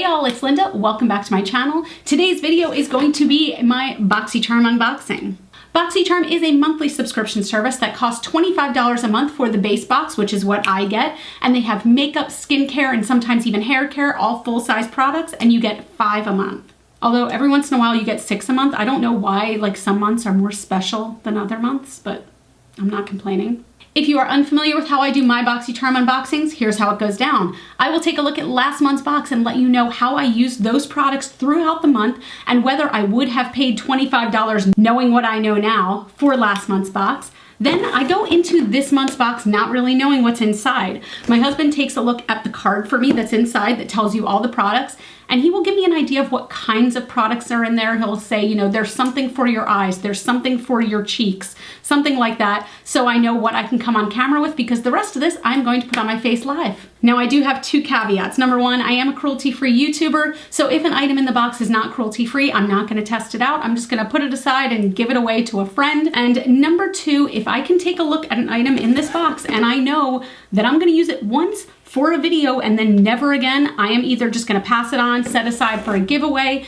Hey all, it's Linda. Welcome back to my channel. Today's video is going to be my BOXYCHARM unboxing. BOXYCHARM is a monthly subscription service that costs $25 a month for the base box, which is what I get, and they have makeup, skincare, and sometimes even hair care, all full-size products, and you get 5 a month. Although every once in a while you get 6 a month. I don't know why, like some months are more special than other months, but I'm not complaining. If you are unfamiliar with how I do my BOXYCHARM unboxings, here's how it goes down. I will take a look at last month's box and let you know how I used those products throughout the month and whether I would have paid $25 knowing what I know now for last month's box. Then I go into this month's box not really knowing what's inside. My husband takes a look at the card for me that's inside that tells you all the products, and he will give me an idea of what kinds of products are in there. He'll say, you know, there's something for your eyes, there's something for your cheeks, something like that, so I know what I can come on camera with, because the rest of this I'm going to put on my face live. Now I do have 2 caveats. Number 1, I am a cruelty-free YouTuber, so if an item in the box is not cruelty-free, I'm not going to test it out. I'm just going to put it aside and give it away to a friend. And number 2, if I can take a look at an item in this box and I know that I'm going to use it once for a video and then never again, I am either just going to pass it on, set aside for a giveaway.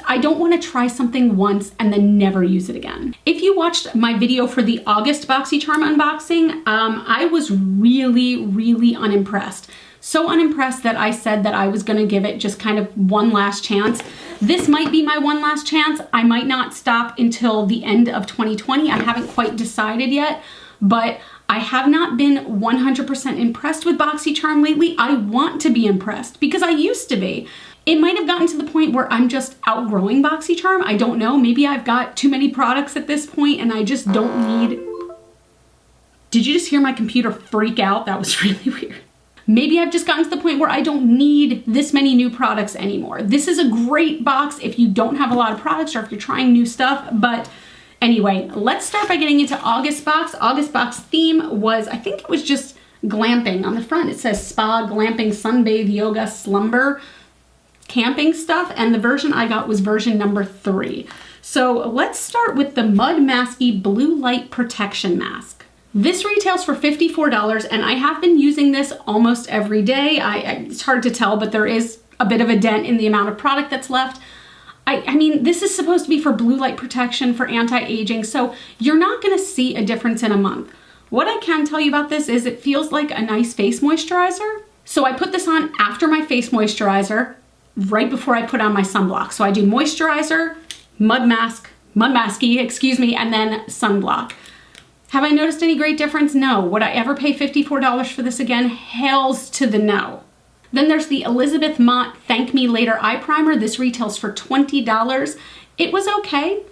I don't want to try something once and then never use it again. If you watched my video for the August BOXYCHARM unboxing, I was really unimpressed. So unimpressed that I said that I was going to give it just kind of one last chance. This might be my one last chance. I might not stop until the end of 2020. I haven't quite decided yet, but I have not been 100% impressed with BOXYCHARM lately. I want to be impressed because I used to be. It might have gotten to the point where I'm just outgrowing BOXYCHARM. I don't know. Maybe I've got too many products at this point and I just don't need... Did you just hear my computer freak out? That was really weird. Maybe I've just gotten to the point where I don't need this many new products anymore. This is a great box if you don't have a lot of products or if you're trying new stuff, but anyway, let's start by getting into August box. August box theme was, I think it was just glamping. On the front it says spa, glamping, sunbathe, yoga, slumber, camping stuff, and the version I got was version number 3. So let's start with the Mud Masky Blue Light Protection Mask. This retails for $54 and I have been using this almost every day. It's hard to tell, but there is a bit of a dent in the amount of product that's left. I mean, this is supposed to be for blue light protection, for anti-aging, so you're not gonna see a difference in a month. What I can tell you about this is it feels like a nice face moisturizer. So I put this on after my face moisturizer, right before I put on my sunblock. So I do moisturizer, mud masky, excuse me, and then sunblock. Have I noticed any great difference? No. Would I ever pay $54 for this again? Hells to the no. Then there's the Elizabeth Mott Thank Me Later Eye Primer. This retails for $20. It was okay.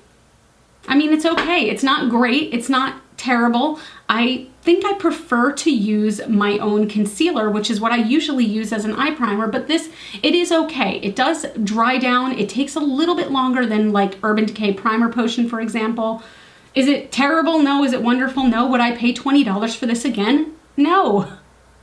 I mean, it's okay. It's not great. It's not terrible. I think I prefer to use my own concealer, which is what I usually use as an eye primer, but this, it is okay. It does dry down. It takes a little bit longer than like Urban Decay Primer Potion, for example. Is it terrible? No. Is it wonderful? No. Would I pay $20 for this again? No.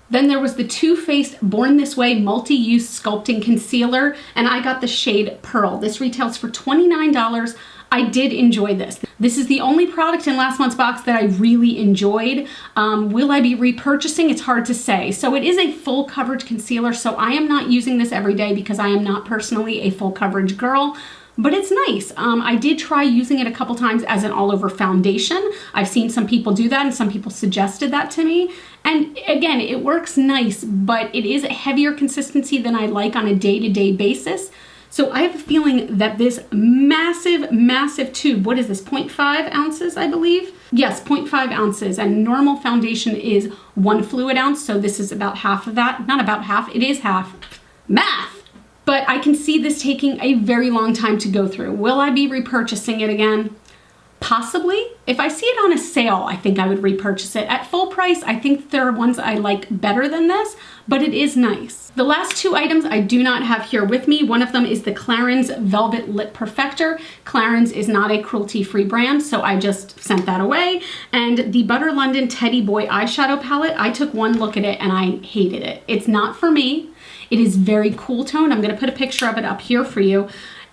Then there was the Too Faced Born This Way Multi-Use Sculpting Concealer, and I got the shade Pearl. This retails for $29. I did enjoy this. This is the only product in last month's box that I really enjoyed. Will I be repurchasing? It's hard to say. So it is a full coverage concealer, so I am not using this every day because I am not personally a full coverage girl. But it's nice. I did try using it a couple times as an all-over foundation. I've seen some people do that and some people suggested that to me. And again, it works nice, but it is a heavier consistency than I like on a day-to-day basis. So I have a feeling that this massive tube, what is this, 0.5 ounces, I believe? Yes, 0.5 ounces, and normal foundation is 1 fluid ounce, so this is about half of that. Not about half, it is half. Math! But I can see this taking a very long time to go through. Will I be repurchasing it again? Possibly. If I see it on a sale, I think I would repurchase it. At full price, I think there are ones I like better than this, but it is nice. The last 2 items I do not have here with me. One of them is the Clarins Velvet Lip Perfector. Clarins is not a cruelty-free brand, so I just sent that away. And the Butter London Teddy Boy Eyeshadow Palette, I took one look at it and I hated it. It's not for me. It is very cool tone. I'm going to put a picture of it up here for you.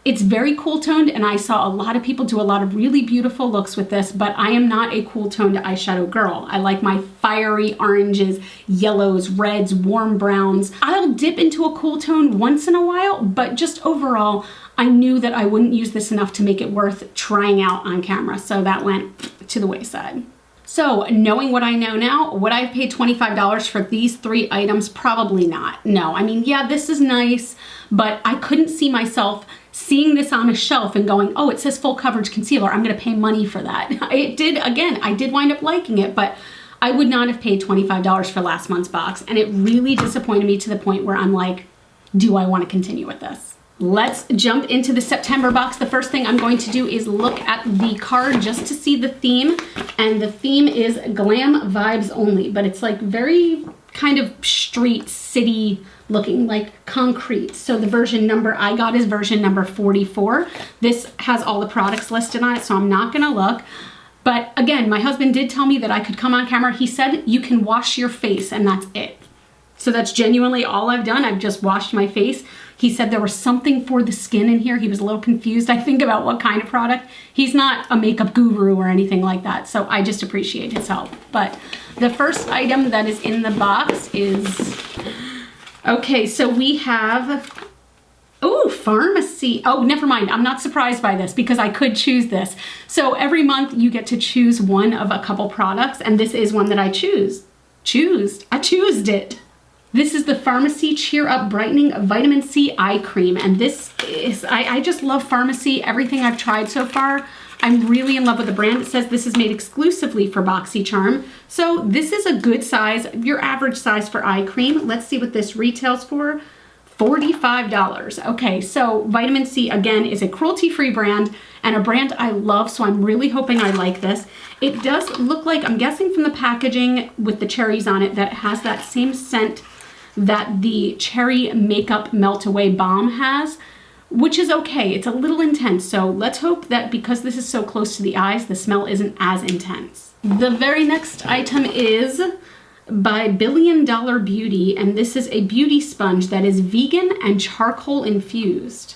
It's very cool toned, and I saw a lot of people do a lot of really beautiful looks with this, but I am not a cool toned eyeshadow girl. I like my fiery oranges, yellows, reds, warm browns. I'll dip into a cool tone once in a while, but just overall, I knew that I wouldn't use this enough to make it worth trying out on camera, so that went to the wayside. So, knowing what I know now, would I have paid $25 for these 3 items? Probably not. No, I mean, yeah, this is nice, but I couldn't see myself seeing this on a shelf and going, oh, it says full coverage concealer, I'm gonna pay money for that. It did, again, I did wind up liking it, but I would not have paid $25 for last month's box, and it really disappointed me to the point where I'm like, do I wanna continue with this? Let's jump into the September box. The first thing I'm going to do is look at the card just to see the theme, and the theme is glam vibes only, but it's like very kind of street, city looking, like concrete. So the version number I got is version number 44. This has all the products listed on it, so I'm not gonna look. But again, my husband did tell me that I could come on camera. He said you can wash your face and that's it. So that's genuinely all I've done. I've just washed my face. He said there was something for the skin in here. He was a little confused, I think, about what kind of product. He's not a makeup guru or anything like that, so I just appreciate his help. But the first item that is in the box is, okay, so we have, oh, pharmacy. Oh, never mind. I'm not surprised by this because I could choose this. So every month you get to choose one of a couple products, and this is one that I choose. I choosed it. This is the Pharmacy Cheer Up Brightening Vitamin C Eye Cream, and this is, I just love Pharmacy. Everything I've tried so far, I'm really in love with the brand. It says this is made exclusively for BOXYCHARM, so this is a good size, your average size for eye cream. Let's see what this retails for. $45. Okay, so Vitamin C, again, is a cruelty-free brand and a brand I love, so I'm really hoping I like this. It does look like, I'm guessing from the packaging with the cherries on it, that it has that same scent that the cherry makeup melt away balm has, which is okay. It's a little intense, so let's hope that because this is so close to the eyes, the smell isn't as intense. The very next item is by Billion Dollar Beauty, and this is a beauty sponge that is vegan and charcoal infused.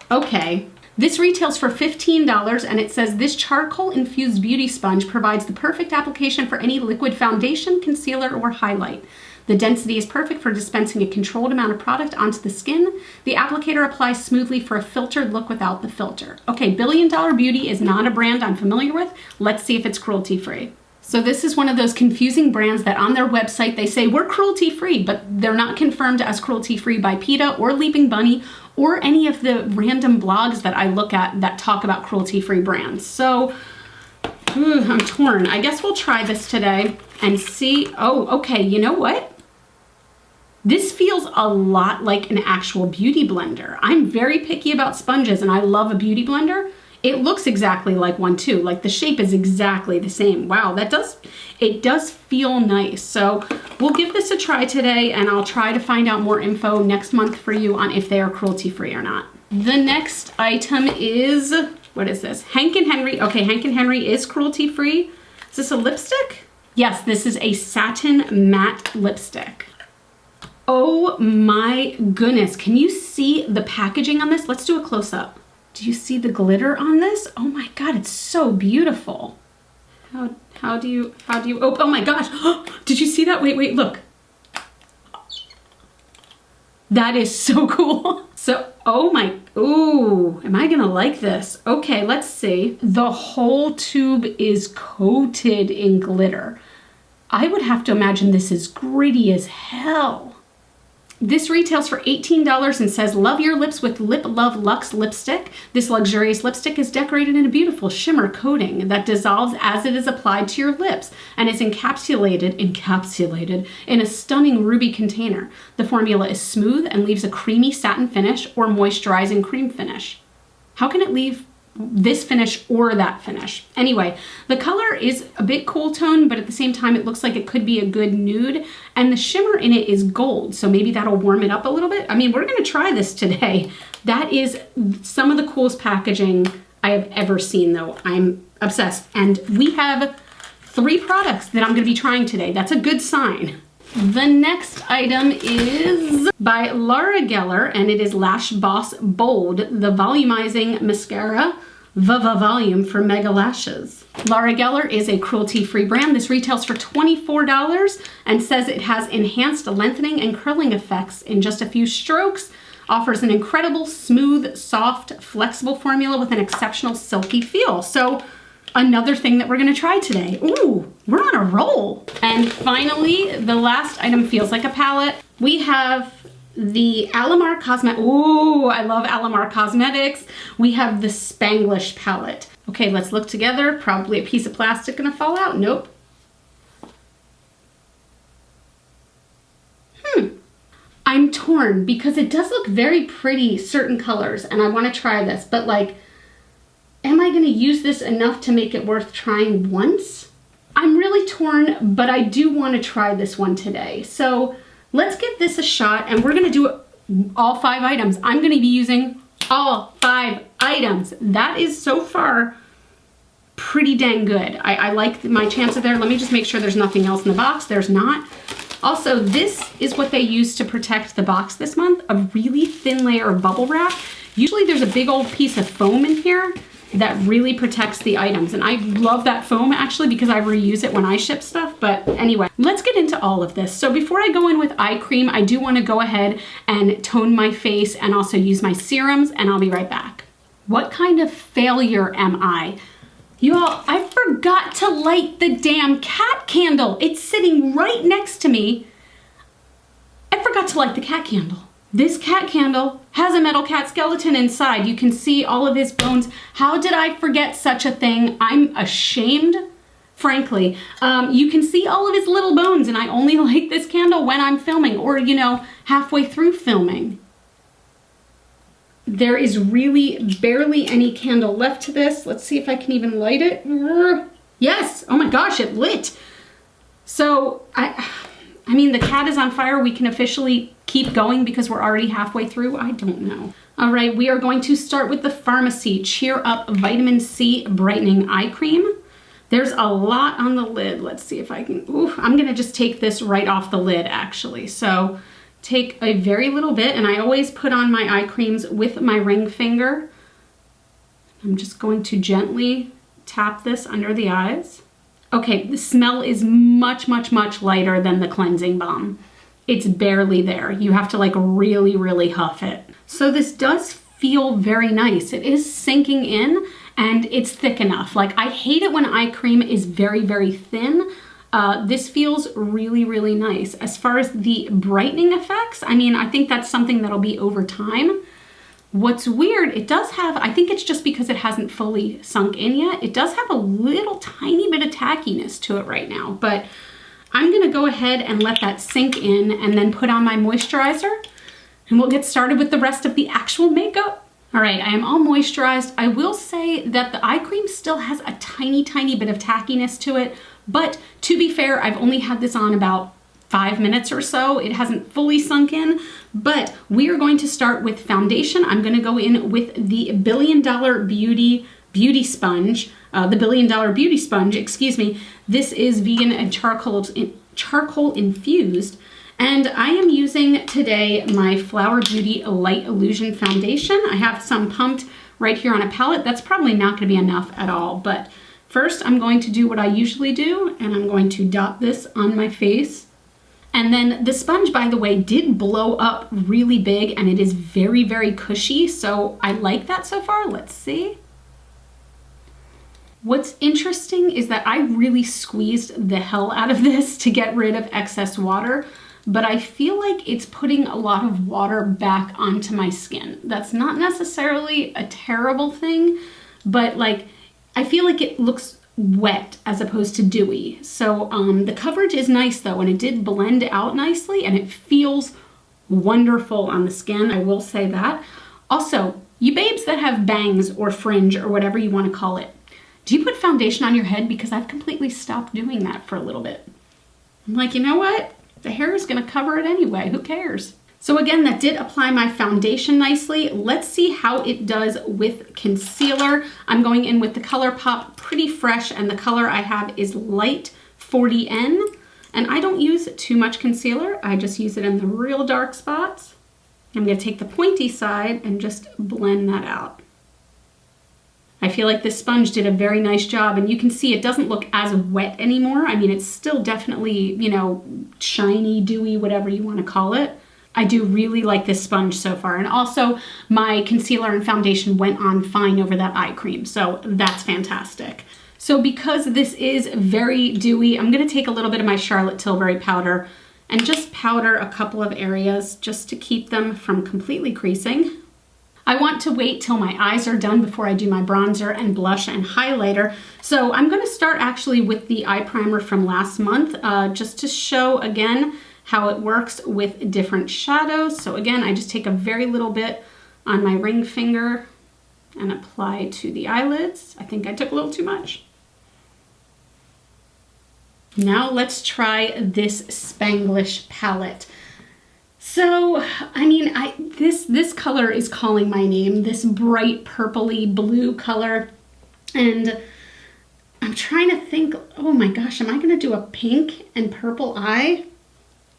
Okay. This retails for $15, and it says this charcoal infused beauty sponge provides the perfect application for any liquid foundation, concealer, or highlight. The density is perfect for dispensing a controlled amount of product onto the skin. The applicator applies smoothly for a filtered look without the filter. Okay, Billion Dollar Beauty is not a brand I'm familiar with. Let's see if it's cruelty-free. So this is one of those confusing brands that on their website they say we're cruelty-free, but they're not confirmed as cruelty-free by PETA or Leaping Bunny or any of the random blogs that I look at that talk about cruelty-free brands. So I'm torn. I guess we'll try this today and see. Oh, okay, you know what? This feels a lot like an actual beauty blender. I'm very picky about sponges and I love a beauty blender. It looks exactly like one too. Like the shape is exactly the same. Wow, it does feel nice. So we'll give this a try today and I'll try to find out more info next month for you on if they are cruelty-free or not. The next item is, what is this? Hank & Henry. Okay, Hank & Henry is cruelty-free. Is this a lipstick? Yes, this is a satin matte lipstick. Oh my goodness, can you see the packaging on this? Let's do a close-up. Do you see the glitter on this? Oh my God, it's so beautiful. How do you, oh my gosh, did you see that? Wait, look. That is so cool. So, ooh, am I gonna like this? Okay, let's see. The whole tube is coated in glitter. I would have to imagine this is gritty as hell. This retails for $18 and says, love your lips with Lip Love Luxe lipstick. This luxurious lipstick is decorated in a beautiful shimmer coating that dissolves as it is applied to your lips and is encapsulated in a stunning ruby container. The formula is smooth and leaves a creamy satin finish or moisturizing cream finish. How can it leave this finish or that finish? Anyway, the color is a bit cool tone, but at the same time it looks like it could be a good nude, and the shimmer in it is gold, so maybe that'll warm it up a little bit. I mean, we're gonna try this today. That is some of the coolest packaging I have ever seen though. I'm obsessed, and we have 3 products that I'm gonna be trying today. That's a good sign. The next item is by Laura Geller, and it is Lash Boss Bold, the volumizing mascara, Volume for Mega Lashes. Laura Geller is a cruelty-free brand. This retails for $24 and says it has enhanced lengthening and curling effects in just a few strokes, offers an incredible, smooth, soft, flexible formula with an exceptional silky feel. So another thing that we're gonna try today. Ooh, we're on a roll. And finally, the last item feels like a palette. We have the Alamar Cosmetics. Ooh, I love Alamar Cosmetics. We have the Spanglish palette. Okay, let's look together. Probably a piece of plastic gonna fall out. Nope. I'm torn because it does look very pretty, certain colors, and I wanna try this, but like, am I gonna use this enough to make it worth trying once? I'm really torn, but I do wanna try this one today. So let's give this a shot, and we're gonna do all 5 items. I'm gonna be using all 5 items. That is so far pretty dang good. I like my chances there. Let me just make sure there's nothing else in the box. There's not. Also, this is what they use to protect the box this month, a really thin layer of bubble wrap. Usually there's a big old piece of foam in here that really protects the items. And I love that foam actually because I reuse it when I ship stuff. But anyway, let's get into all of this. So before I go in with eye cream, I do want to go ahead and tone my face and also use my serums, and I'll be right back. What kind of failure am I? You all, I forgot to light the damn cat candle. It's sitting right next to me. I forgot to light the cat candle. This cat candle has a metal cat skeleton inside. You can see all of his bones. How did I forget such a thing? I'm ashamed, frankly. You can see all of his little bones, and I only light this candle when I'm filming or, you know, halfway through filming. There is really barely any candle left to this. Let's see if I can even light it. Yes, oh my gosh, it lit. So, I mean, the cat is on fire. We can officially keep going because we're already halfway through. I don't know. All right, we are going to start with the Pharmacy Cheer Up Vitamin C Brightening Eye Cream. There's a lot on the lid. Let's see if I can, ooh, I'm gonna just take this right off the lid actually. So take a very little bit, and I always put on my eye creams with my ring finger. I'm just going to gently tap this under the eyes. Okay, the smell is much, much, much lighter than the cleansing balm. It's barely there. You have to like really, really huff it. So this does feel very nice. It is sinking in and it's thick enough. Like I hate it when eye cream is very, very thin. This feels really, really nice. As far as the brightening effects, I mean, I think that's something that'll be over time. What's weird, it does have, I think it's just because it hasn't fully sunk in yet, it does have a little tiny bit of tackiness to it right now, but I'm gonna go ahead and let that sink in and then put on my moisturizer, and we'll get started with the rest of the actual makeup. All right, I am all moisturized. I will say that the eye cream still has a tiny, tiny bit of tackiness to it, but to be fair, I've only had this on about 5 minutes or so. It hasn't fully sunk in, but we are going to start with foundation. I'm gonna go in with the Billion Dollar Beauty Sponge, the Billion Dollar Beauty Sponge, excuse me. This is vegan and charcoal infused. And I am using today my Flower Beauty Light Illusion Foundation. I have some pumped right here on a palette. That's probably not gonna be enough at all, but first I'm going to do what I usually do, and I'm going to dot this on my face. And then the sponge, by the way, did blow up really big, and it is very, very cushy, so I like that so far. Let's see. What's interesting is that I really squeezed the hell out of this to get rid of excess water, but I feel like it's putting a lot of water back onto my skin. That's not necessarily a terrible thing, but like, I feel like it looks wet as opposed to dewy. So the coverage is nice though, and it did blend out nicely, and it feels wonderful on the skin, I will say that. Also, you babes that have bangs or fringe or whatever you want to call it, do you put foundation on your head? Because I've completely stopped doing that for a little bit. I'm like, you know what? The hair is gonna cover it anyway, who cares? So again, that did apply my foundation nicely. Let's see how it does with concealer. I'm going in with the ColourPop Pretty Fresh, and the color I have is Light 40N. And I don't use too much concealer. I just use it in the real dark spots. I'm gonna take the pointy side and just blend that out. I feel like this sponge did a very nice job, and you can see it doesn't look as wet anymore. I mean, it's still definitely, you know, shiny, dewy, whatever you want to call it. I do really like this sponge so far. And also my concealer and foundation went on fine over that eye cream, so that's fantastic. So because this is very dewy, I'm gonna take a little bit of my Charlotte Tilbury powder and just powder a couple of areas just to keep them from completely creasing. I want to wait till my eyes are done before I do my bronzer and blush and highlighter. So I'm gonna start actually with the eye primer from last month, just to show again how it works with different shadows. So again, I just take a very little bit on my ring finger and apply to the eyelids. I think I took a little too much. Now let's try this Spanglish palette. So, I mean, this color is calling my name, this bright purpley blue color. And I'm trying to think, oh my gosh, am I gonna do a pink and purple eye?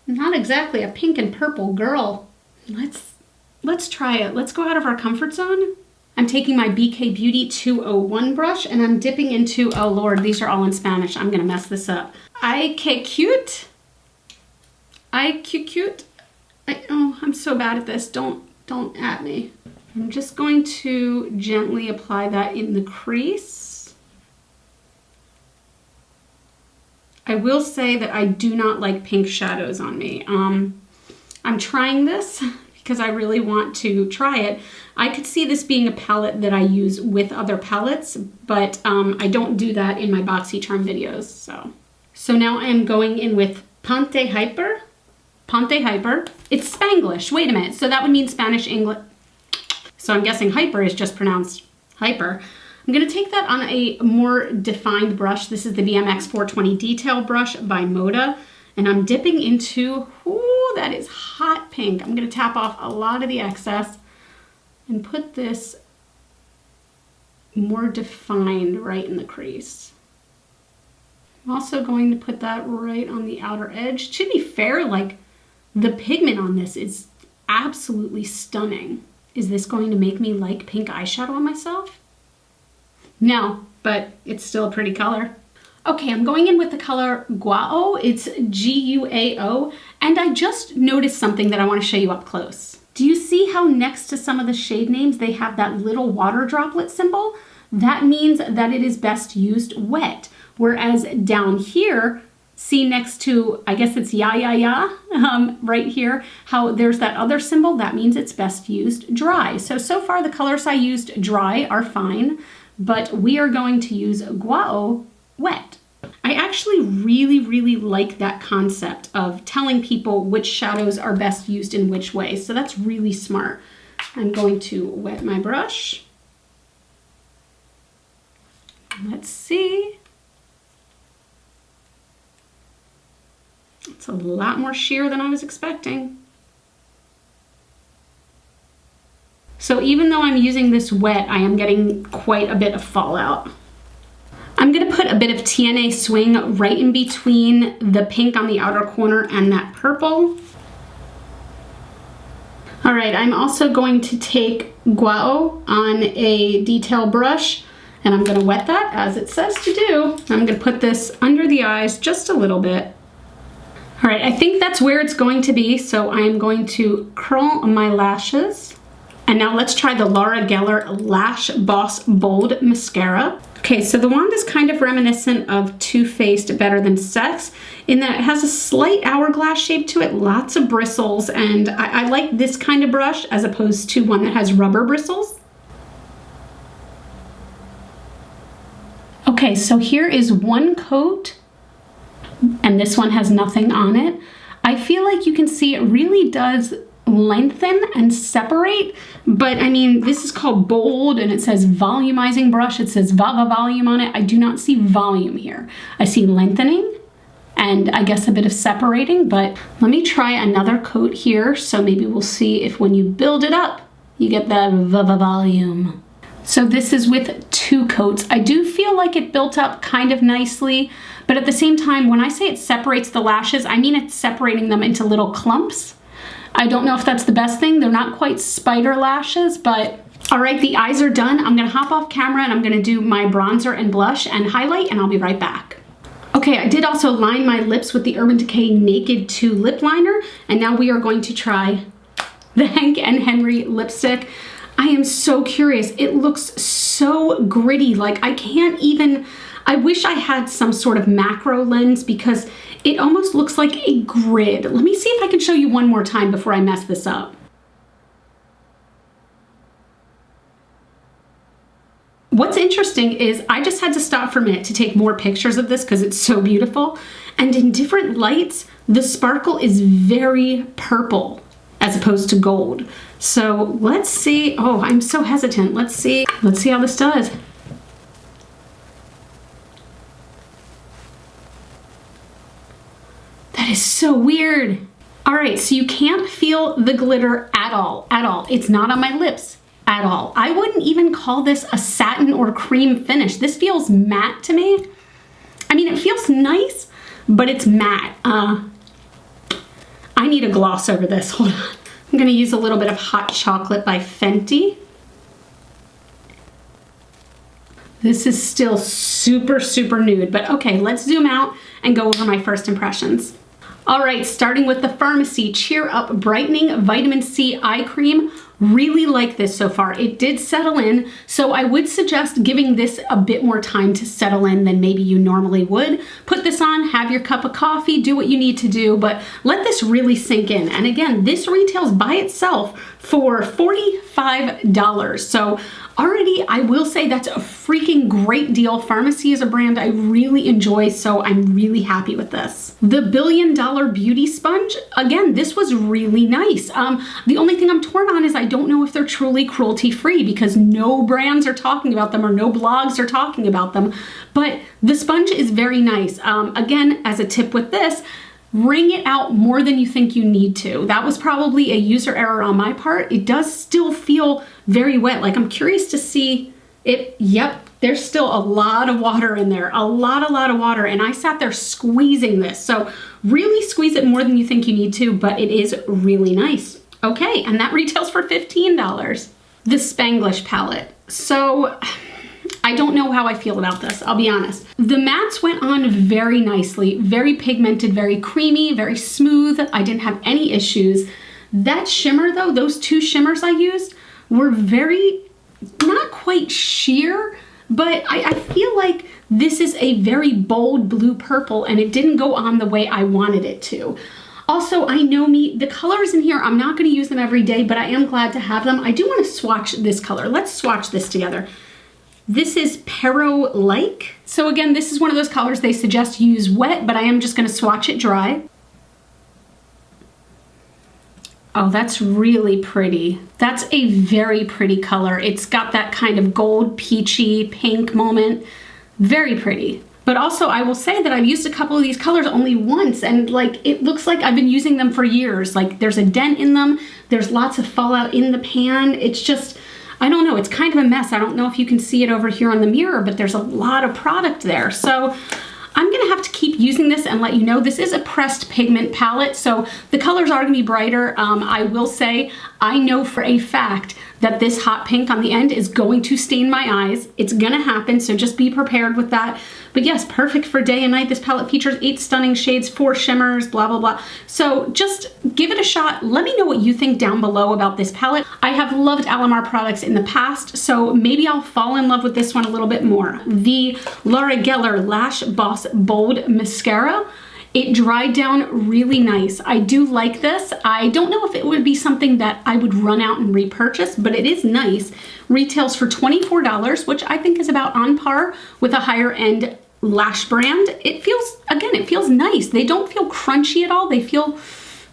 Not exactly a pink and purple girl. Let's try it. Let's go out of our comfort zone. I'm taking my BK Beauty 201 brush and I'm dipping into, oh Lord, these are all in Spanish. I'm gonna mess this up. Ay, que cute. Ay, cute. Oh, I'm so bad at this. Don't at me. I'm just going to gently apply that in the crease. I will say that I do not like pink shadows on me. I'm trying this because I really want to try it. I could see this being a palette that I use with other palettes, but I don't do that in my BOXYCHARM videos. So now I'm going in with Ponte Hyper. Ponte Hyper. It's Spanglish. Wait a minute. So that would mean Spanish English. So I'm guessing hyper is just pronounced hyper. I'm going to take that on a more defined brush. This is the BMX 420 Detail Brush by Moda. And I'm dipping into, ooh, that is hot pink. I'm going to tap off a lot of the excess and put this more defined right in the crease. I'm also going to put that right on the outer edge. To be fair, like, the pigment on this is absolutely stunning. Is this going to make me like pink eyeshadow on myself? No, but it's still a pretty color. Okay, I'm going in with the color Guao. It's G-U-A-O, and I just noticed something that I want to show you up close. Do you see how next to some of the shade names they have that little water droplet symbol? That means that it is best used wet. Whereas down here, see next to, I guess it's right here, how there's that other symbol, that means it's best used dry. So far the colors I used dry are fine, but we are going to use Guao wet. I actually really like that concept of telling people which shadows are best used in which way. So that's really smart. I'm going to wet my brush. Let's see. It's a lot more sheer than I was expecting. So even though I'm using this wet, I am getting quite a bit of fallout. I'm gonna put a bit of TNA Swing right in between the pink on the outer corner and that purple. All right, I'm also going to take Guao on a detail brush and I'm gonna wet that as it says to do. I'm gonna put this under the eyes just a little bit. All right, I think that's where it's going to be, so I am going to curl my lashes. And now let's try the Laura Geller Lash Boss Bold Mascara. Okay, so the wand is kind of reminiscent of Too Faced Better Than Sex in that it has a slight hourglass shape to it, lots of bristles, and I like this kind of brush as opposed to one that has rubber bristles. Okay, so here is one coat, and this one has nothing on it. I feel like you can see it really does lengthen and separate, but I mean, this is called Bold and it says volumizing brush. It says volume on it. I do not see volume here. I see lengthening and I guess a bit of separating, but let me try another coat here. So maybe we'll see if when you build it up, you get that volume. So this is with 2 coats. I do feel like it built up kind of nicely, but at the same time, when I say it separates the lashes, I mean it's separating them into little clumps. I don't know if that's the best thing. They're not quite spider lashes, but all right, the eyes are done. I'm gonna hop off camera and I'm gonna do my bronzer and blush and highlight, and I'll be right back. Okay, I did also line my lips with the Urban Decay Naked 2 lip liner, and now we are going to try the Hank and Henry lipstick. I am so curious. It looks so gritty. Like I wish I had some sort of macro lens because it almost looks like a grid. Let me see if I can show you one more time before I mess this up. What's interesting is I just had to stop for a minute to take more pictures of this because it's so beautiful. And in different lights, the sparkle is very purple as opposed to gold. So let's see. Oh, I'm so hesitant. Let's see how this does. That is so weird. All right, so you can't feel the glitter at all. It's not on my lips at all. I wouldn't even call this a satin or cream finish. This feels matte to me. I mean, it feels nice, but it's matte. I need a gloss over this. Hold on. I'm gonna use a little bit of Hot Chocolate by Fenty. This is still super, super nude, but okay, let's zoom out and go over my first impressions. All right, starting with the Pharmacy Cheer Up Brightening Vitamin C Eye Cream. Really like this so far. It did settle in, so I would suggest giving this a bit more time to settle in than maybe you normally would. Put this on, have your cup of coffee, do what you need to do, but let this really sink in. And again, this retails by itself for $45. So already, I will say that's a freaking great deal. Pharmacy is a brand I really enjoy, so I'm really happy with this. The Billion Dollar Beauty Sponge, again, this was really nice. The only thing I'm torn on is I don't know if they're truly cruelty-free because no brands are talking about them or no blogs are talking about them, but the sponge is very nice. Again, as a tip with this, wring it out more than you think you need to. That was probably a user error on my part. It does still feel very wet. Like I'm curious to see it. Yep, there's still a lot of water in there, a lot of water. And I sat there squeezing this. So really squeeze it more than you think you need to, but it is really nice. Okay, and that retails for $15. The Spanglish palette. So I don't know how I feel about this, I'll be honest. The mattes went on very nicely, very pigmented, very creamy, very smooth. I didn't have any issues. That shimmer though, those 2 shimmers I used were very, not quite sheer, but I feel like this is a very bold blue purple and it didn't go on the way I wanted it to. Also, I know me, the colors in here, I'm not gonna use them every day, but I am glad to have them. I do wanna swatch this color. Let's swatch this together. This is Pero-like. So again, this is one of those colors they suggest you use wet, but I am just gonna swatch it dry. Oh, that's really pretty. That's a very pretty color. It's got that kind of gold, peachy, pink moment. Very pretty. But also I will say that I've used a couple of these colors only once and like it looks like I've been using them for years. Like there's a dent in them. There's lots of fallout in the pan. It's just, I don't know, it's kind of a mess. I don't know if you can see it over here on the mirror, but there's a lot of product there. So I'm gonna have to keep using this and let you know this is a pressed pigment palette, so the colors are gonna be brighter. I will say, I know for a fact that this hot pink on the end is going to stain my eyes. It's gonna happen, so just be prepared with that. But yes, perfect for day and night. This palette features 8 stunning shades, 4 shimmers, blah, blah, blah. So just give it a shot. Let me know what you think down below about this palette. I have loved Alamar products in the past, so maybe I'll fall in love with this one a little bit more. The Laura Geller Lash Boss Bold Mascara. It dried down really nice. I do like this. I don't know if it would be something that I would run out and repurchase, but it is nice. Retails for $24, which I think is about on par with a higher end lash brand. It feels, again, it feels nice. They don't feel crunchy at all. They feel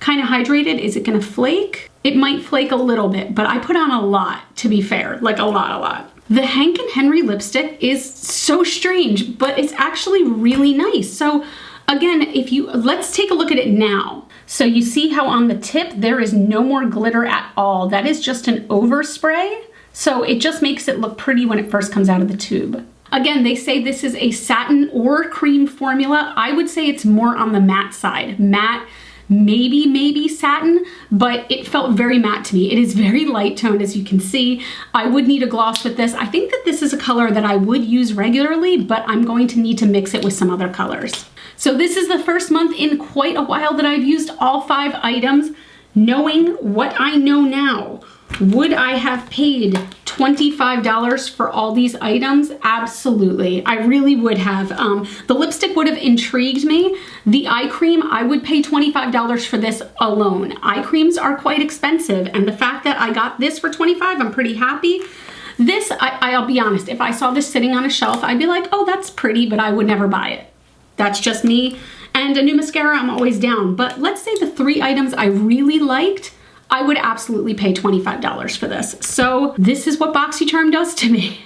kind of hydrated. Is it gonna flake? It might flake a little bit, but I put on a lot, to be fair, like a lot. The Hank and Henry lipstick is so strange, but it's actually really nice. So again, let's take a look at it now. So you see how on the tip, there is no more glitter at all. That is just an overspray. So it just makes it look pretty when it first comes out of the tube. Again, they say this is a satin or cream formula. I would say it's more on the matte side. Matte, maybe satin, but it felt very matte to me. It is very light toned, as you can see. I would need a gloss with this. I think that this is a color that I would use regularly, but I'm going to need to mix it with some other colors. So this is the first month in quite a while that I've used all 5 items. Knowing what I know now, would I have paid $25 for all these items? Absolutely, I really would have. The lipstick would have intrigued me. The eye cream, I would pay $25 for this alone. Eye creams are quite expensive, and the fact that I got this for $25, I'm pretty happy. This, I'll be honest, if I saw this sitting on a shelf, I'd be like, oh, that's pretty, but I would never buy it. That's just me. And a new mascara, I'm always down. But let's say the 3 items I really liked, I would absolutely pay $25 for this. So this is what BOXYCHARM does to me.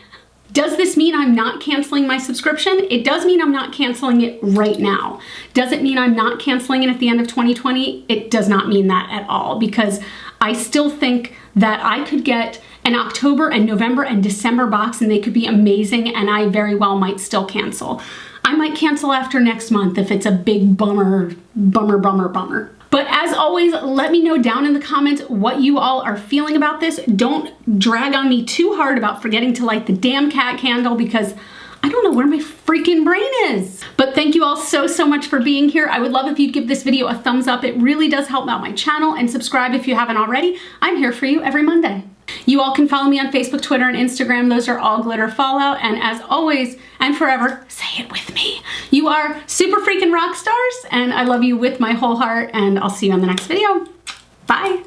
Does this mean I'm not canceling my subscription? It does mean I'm not canceling it right now. Does it mean I'm not canceling it at the end of 2020? It does not mean that at all, because I still think that I could get an October and November and December box and they could be amazing, and I very well might still cancel. I might cancel after next month if it's a big bummer. But as always, let me know down in the comments what you all are feeling about this. Don't drag on me too hard about forgetting to light the damn cat candle, because I don't know where my freaking brain is. But thank you all so much for being here. I would love if you'd give this video a thumbs up. It really does help out my channel, and subscribe if you haven't already. I'm here for you every Monday. You all can follow me on Facebook, Twitter, and Instagram. Those are all GlitterFallout. And as always and forever, say it with me, you are super freaking rock stars, and I love you with my whole heart, and I'll see you on the next video. Bye.